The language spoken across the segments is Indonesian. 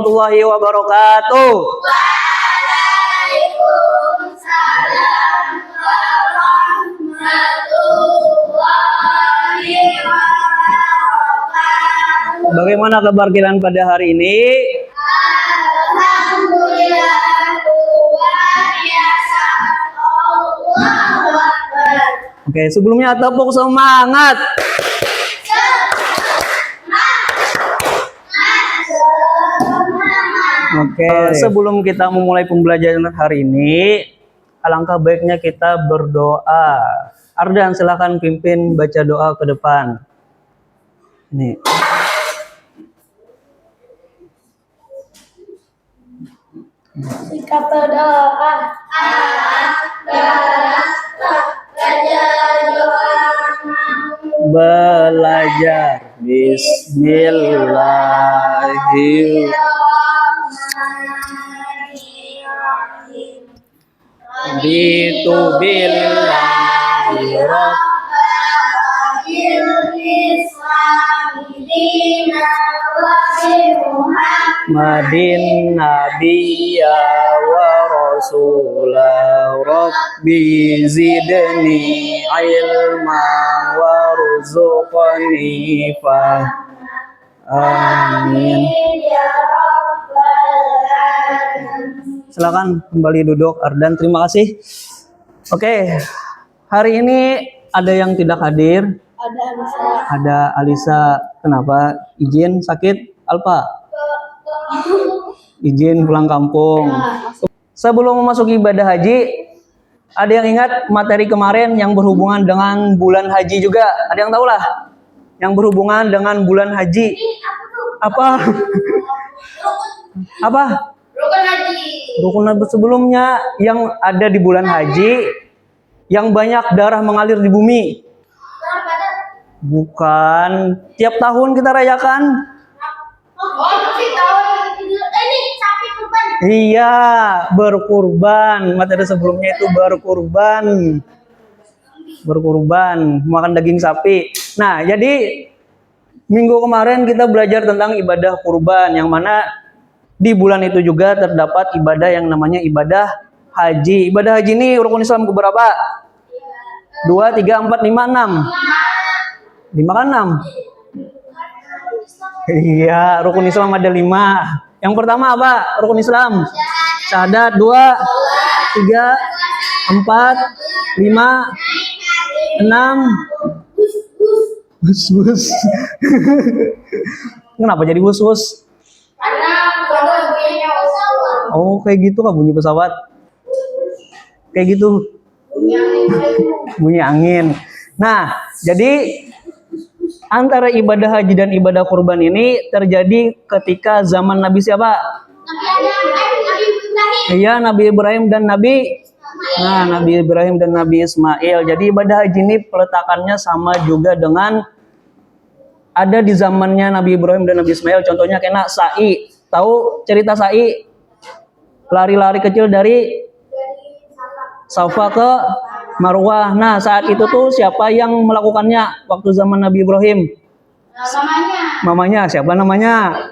warahmatullahi wabarakatuh. Waalaikumsalam warahmatullahi wabarakatuh. Bagaimana kabar kalian pada hari ini? Alhamdulillah, luar biasa. Allahu Akbar. Oke, sebelumnya tepuk semangat. Oke, sebelum kita memulai pembelajaran hari ini, alangkah baiknya kita berdoa. Ardan, silakan pimpin baca doa ke depan. Ini. Sikap berdoa. Belajar. Bismillahirrahmanirrahim. Bitu billahi Muhammadin nabiyya wa rasulah rabbi zidni ilma warzuqni fa amin. Silakan kembali duduk Ardan, terima kasih. Oke, hari ini ada yang tidak hadir. Ada Alisa. Kenapa? Izin sakit? Alfa? Izin pulang kampung. Sebelum memasuki ibadah haji, ada yang ingat materi kemarin yang berhubungan dengan bulan haji juga? Ada yang tahu lah? Yang berhubungan dengan bulan haji. Apa? Apa? Rukun haji. Rukun haji sebelumnya yang ada di bulan haji, yang banyak darah mengalir di bumi. Bukan. Tiap tahun kita rayakan. Ini sapi kurban. Iya, berkurban. Materi sebelumnya itu berkurban. Berkurban, makan daging sapi. Nah, jadi minggu kemarin kita belajar tentang ibadah kurban, yang mana di bulan itu juga terdapat ibadah yang namanya ibadah haji. Ibadah haji ini rukun Islam keberapa? 2, 3, 4, 5, 6. 5 kan 6? Iya, rukun Islam ada 5. Yang pertama apa? Rukun Islam. Syahadat. 2, 3, 4, 5, 6. Bus. Kenapa jadi bus? Oh, kayak gitu kah bunyi pesawat? Kayak gitu. Bunyi angin. Nah, jadi antara ibadah haji dan ibadah kurban ini terjadi ketika zaman Nabi siapa? Iya, Nabi Ibrahim dan Nabi Ismail. Jadi ibadah haji ini peletakannya sama juga dengan ada di zamannya Nabi Ibrahim dan Nabi Ismail. Contohnya kena sa'i. Tahu cerita sa'i? Lari-lari kecil dari Safa ke Marwah. Nah, saat itu tuh siapa yang melakukannya waktu zaman Nabi Ibrahim? Mamanya. Siapa namanya?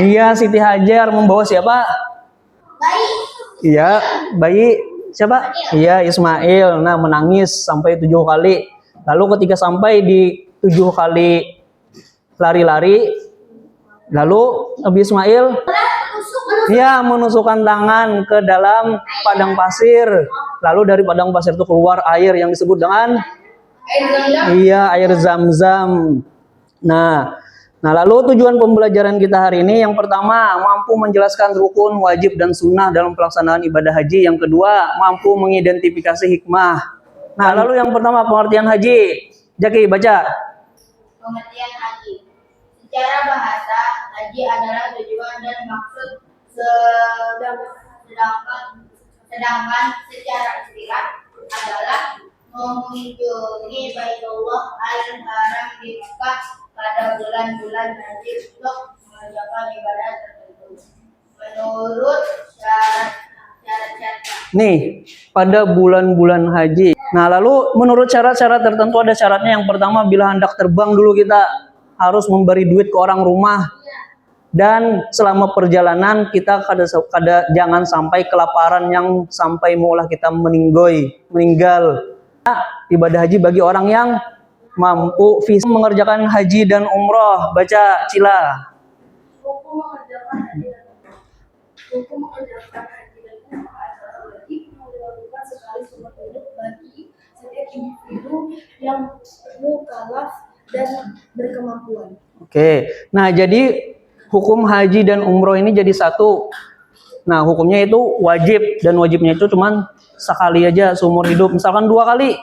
Iya, Siti Hajar membawa siapa? Iya, bayi. Siapa? Iya, Ismail. Nah, menangis sampai 7 kali. Lalu ketika sampai di 7 kali lari-lari, lalu Nabi Ismail menusukkan tangan ke dalam padang pasir. Lalu dari padang pasir itu keluar air yang disebut dengan air Zam-Zam. Nah, lalu tujuan pembelajaran kita hari ini yang pertama, mampu menjelaskan rukun, wajib dan sunnah dalam pelaksanaan ibadah haji. Yang kedua, mampu mengidentifikasi hikmah. Nah, lalu yang pertama pengertian haji. Jaki baca. Pengertian haji. Secara bahasa, haji adalah tujuan dan maksud, sedangkan secara istilah adalah mengunjungi Baitullah Al-Haram di Makkah pada bulan-bulan haji untuk mengerjakan ibadah tertentu menurut syarat-syarat. Nih, pada bulan-bulan haji. Nah, lalu menurut syarat-syarat tertentu ada syaratnya. Yang pertama, bila hendak terbang dulu kita harus memberi duit ke orang rumah. Dan selama perjalanan kita jangan sampai kelaparan yang sampai maulah kita meninggal. Ibadah haji bagi orang yang mampu mengerjakan haji dan umroh. Baca Cila. Hukum mengerjakan haji dan umroh adalah wajib yang dilakukan sekali seumur hidup bagi setiap individu yang mukallaf dan berkemampuan. Oke, nah jadi hukum haji dan umroh ini jadi satu. Nah hukumnya itu wajib, dan wajibnya itu cuman sekali aja seumur hidup. Misalkan 2 kali,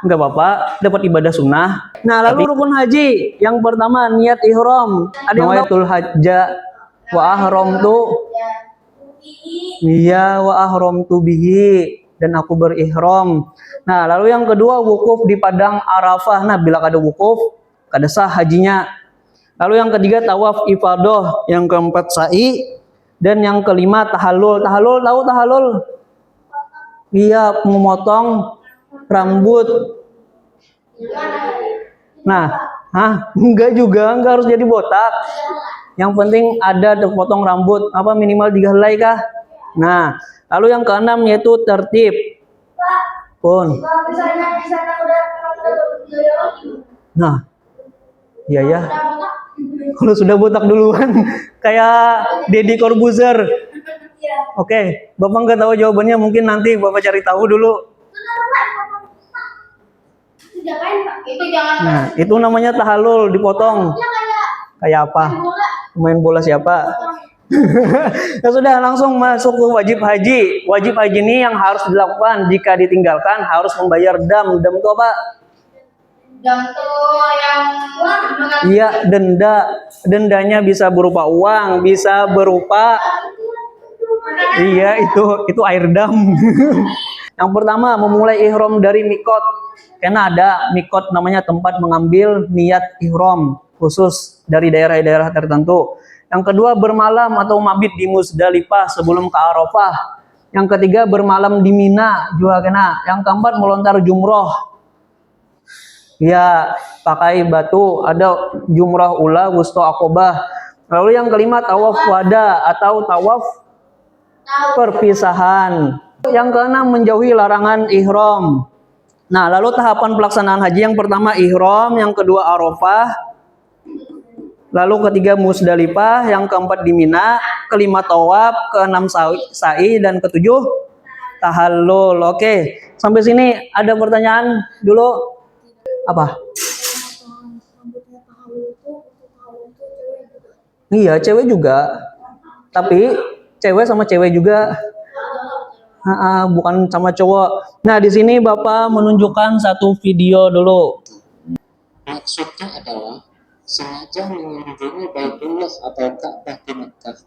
nggak apa-apa, dapat ibadah sunnah. Nah lalu rukun haji yang pertama niat ihram. Ada yang nawaitul hajja wa ahramtu, iya, wa ahramtu bihi, dan aku berihram. Nah lalu yang kedua wukuf di padang Arafah. Nah bila ada wukuf kada sah hajinya. Lalu yang ketiga tawaf ifadah, yang keempat sa'i, dan yang kelima tahallul. Tahallul, tahu tahallul? Iya, memotong rambut. Nah, enggak juga, enggak harus jadi botak. Yang penting ada potong rambut, apa minimal 3 helai kah? Nah, lalu yang keenam yaitu tertib. Pun. Nah, iya ya. Kalau sudah botak duluan, kayak Deddy Corbuzier. Oke, Bapak nggak tahu jawabannya, mungkin nanti Bapak cari tahu dulu. Nah, itu namanya tahallul, dipotong. Kayak apa? Main bola siapa? Ya sudah, langsung masuk ke wajib haji. Wajib haji ini yang harus dilakukan, jika ditinggalkan harus membayar dam. Dam itu apa? Dam itu yang iya, denda. Dendanya bisa berupa uang, bisa berupa iya, itu air dam. Yang pertama memulai ihram dari mikot. Karena ada mikot namanya tempat mengambil niat ihram khusus dari daerah-daerah tertentu. Yang kedua bermalam atau mabit di Muzdalifah sebelum ke Arafah. Yang ketiga bermalam di Mina juga kena. Yang keempat melontar jumroh. Ya, pakai batu, ada jumrah ula, wusto akobah. Lalu yang kelima tawaf wada atau tawaf perpisahan. Yang keenam menjauhi larangan ihram. Nah, lalu tahapan pelaksanaan haji yang pertama ihram, yang kedua Arafah, lalu ketiga Muzdalifah, yang keempat di Mina, kelima tawaf, keenam sa'i, dan ketujuh tahallul. Oke, sampai sini ada pertanyaan dulu? Apa? Iya, cewek juga. Tapi cewek sama cewek juga. Bukan sama cowok. Nah, di sini Bapak menunjukkan satu video dulu. Maksudnya adalah sengaja mengunjungi Baitullah atau Ka'bah di Mekah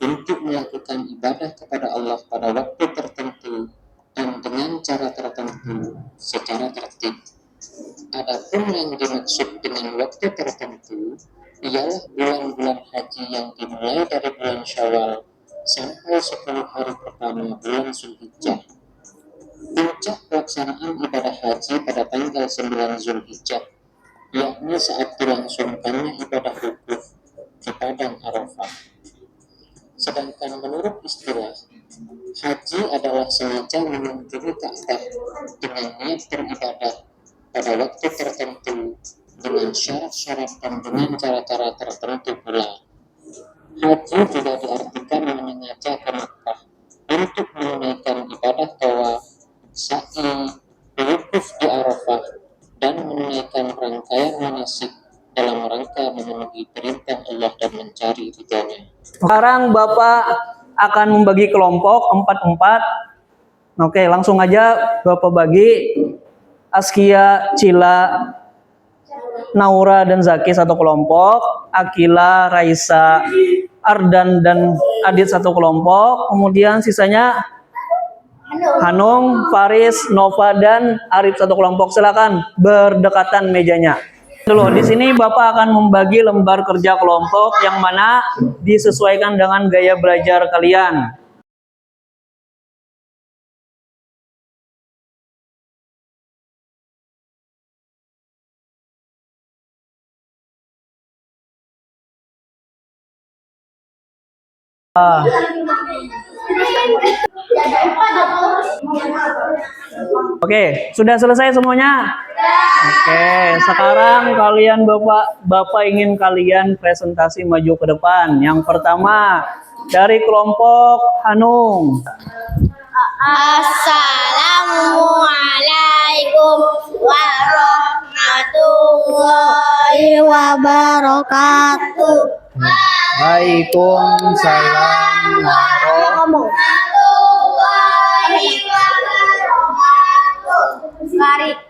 untuk melakukan ibadah kepada Allah pada waktu tertentu dan dengan cara tertentu secara tertib. Adapun yang dimaksud dengan waktu tertentu ialah bulan-bulan haji yang dimulai dari bulan Syawal sampai 10 hari pertama bulan Zulhijjah. Puncak pelaksanaan ibadah haji pada tanggal 9 Zulhijjah, yakni saat dilangsungkannya ibadah wukuf di padang Arafah. Sedangkan menurut istilah, haji adalah sengaja mengunjungi Ka'bah dengan niat beribadah pada waktu tertentu dengan syarat-syarat dan dengan cara-cara tertentu pula. Haji juga diartikan menyengaja ke Mekah untuk menunaikan ibadah tawaf, sa'i, wukuf di Arafah, dan menunaikan rangkaian manasik dalam rangka memenuhi perintah Allah dan mencari ridhonya. Sekarang Bapak akan membagi kelompok 4-4. Oke, langsung aja Bapak bagi. Askia, Cila, Naura, dan Zaki satu kelompok. Akila, Raisa, Ardan, dan Adit satu kelompok. Kemudian sisanya Hanung, Faris, Nova, dan Arif satu kelompok. Silakan berdekatan mejanya. Dulu di sini Bapak akan membagi lembar kerja kelompok yang mana disesuaikan dengan gaya belajar kalian. Oke, sudah selesai semuanya? Oke, sekarang kalian Bapak ingin kalian presentasi maju ke depan. Yang pertama dari kelompok Hanung. Assalamualaikum warahmatullahi wabarakatuh. Waalaikumsalam warahmatullahi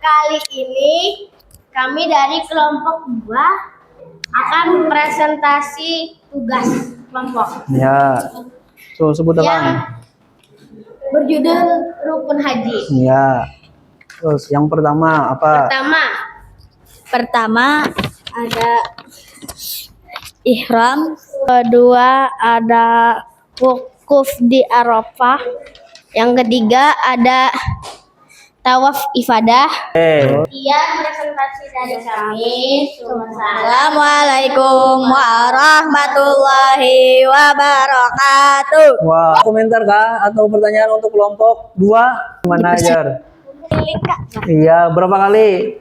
Kali ini kami dari kelompok 2 akan presentasi tugas kelompok Ya. So, sebut yang apa? berjudul Rukun Haji. Ya. Terus yang pertama apa? Pertama ada ihram, kedua ada wukuf di Arafah, yang ketiga ada tawaf ifadah. Sekian presentasi dari kami. Assalamualaikum warahmatullahi wabarakatuh. Wah, komentar kah atau pertanyaan untuk kelompok 2? Mana ajar? Iya, berapa kali?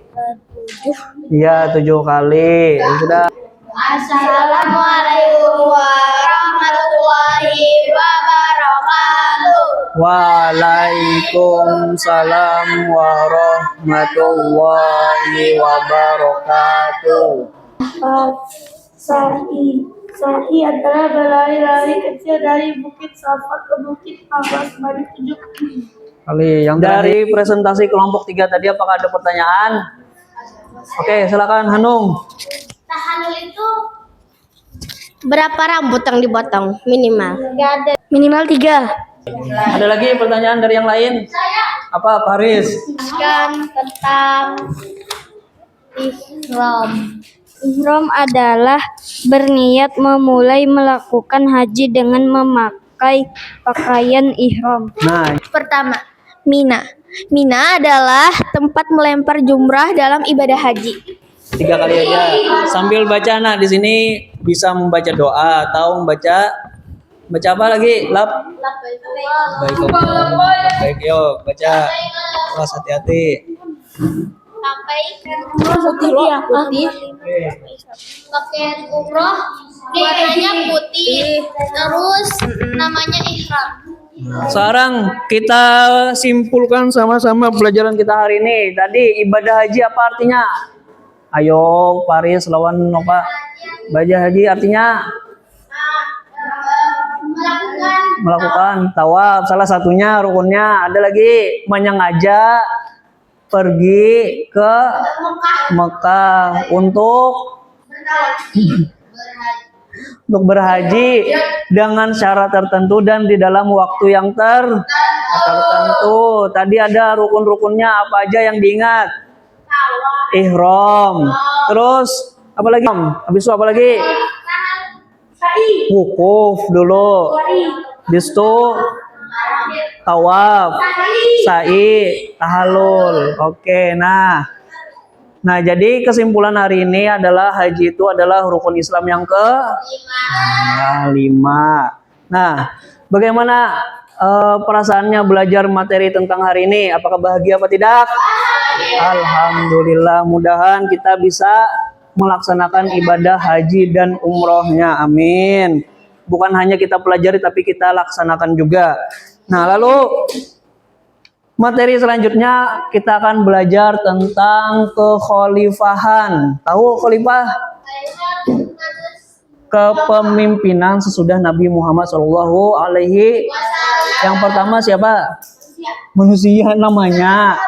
7. Iya, 7 kali. Ya, sudah. Assalamualaikum warahmatullahi wabarakatuh. Waalaikumsalam warahmatullahi wabarakatuh. Sa'i adalah berlari-lari kecil dari Bukit Safa ke Bukit Abbas sebanyak 7 Kali yang dari presentasi kelompok 3 tadi, apakah ada pertanyaan? Oke, silakan Hanung. Tahalul itu berapa rambut yang dipotong minimal? Minimal 3. Ada lagi pertanyaan dari yang lain? Apa, Paris? Tentang ihram. Ihram adalah berniat memulai melakukan haji dengan memakai pakaian ihram. Nah, Pertama, Mina. Mina adalah tempat melempar jumrah dalam ibadah haji. 3 kali aja. Sambil baca, nah di sini bisa membaca doa atau membaca apa lagi? Baik, baik, yuk baca. Awas, hati-hati. Putih. Pakaian umroh warnanya putih. Terus namanya ihram. Sekarang kita simpulkan sama-sama pelajaran kita hari ini. Tadi ibadah haji apa artinya? Ayo, Paris lawan Nova. Ibadah haji artinya melakukan tawaf, salah satunya rukunnya. Ada lagi menyengaja pergi ke Mekah untuk berhaji dengan syarat tertentu dan di dalam waktu yang tertentu. Tadi ada rukun-rukunnya apa aja yang diingat? Ihram. Terus apa lagi? Habis itu apa lagi? Wukuf dulu. Habis itu tawaf, sa'i, tahalul. Oke, nah jadi kesimpulan hari ini adalah haji itu adalah rukun Islam yang ke-5. Nah, bagaimana perasaannya belajar materi tentang hari ini? Apakah bahagia apa tidak? Alhamdulillah, mudahan kita bisa melaksanakan ibadah haji dan umrohnya. Amin. Bukan hanya kita pelajari tapi kita laksanakan juga. Nah, lalu materi selanjutnya kita akan belajar tentang kekhalifahan. Tahu khalifah? Kepemimpinan sesudah Nabi Muhammad SAW. Yang pertama siapa? Manusia namanya.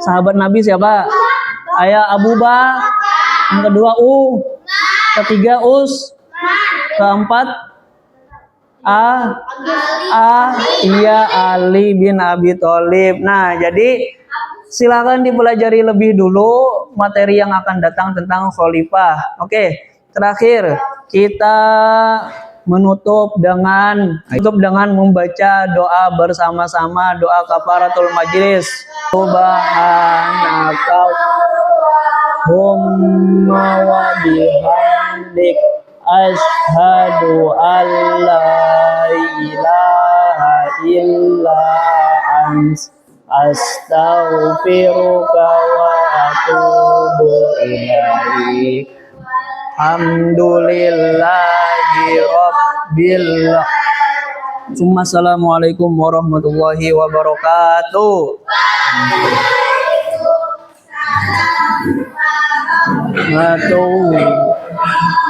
Sahabat Nabi siapa? Ayah Abu Bakar. Yang kedua ketiga keempat Ali bin Abi Thalib. Nah, jadi silakan dipelajari lebih dulu materi yang akan datang tentang khalifah. Oke, terakhir kita menutup dengan membaca doa bersama-sama, doa kafaratul majlis. Subhanaka Allahumma wa bihamdik asyhadu an la astaghfiruka wa atubu ilaik. Alhamdulillahi rabbil alamin. Assalamualaikum warahmatullahi wabarakatuh. Waalaikumsalam.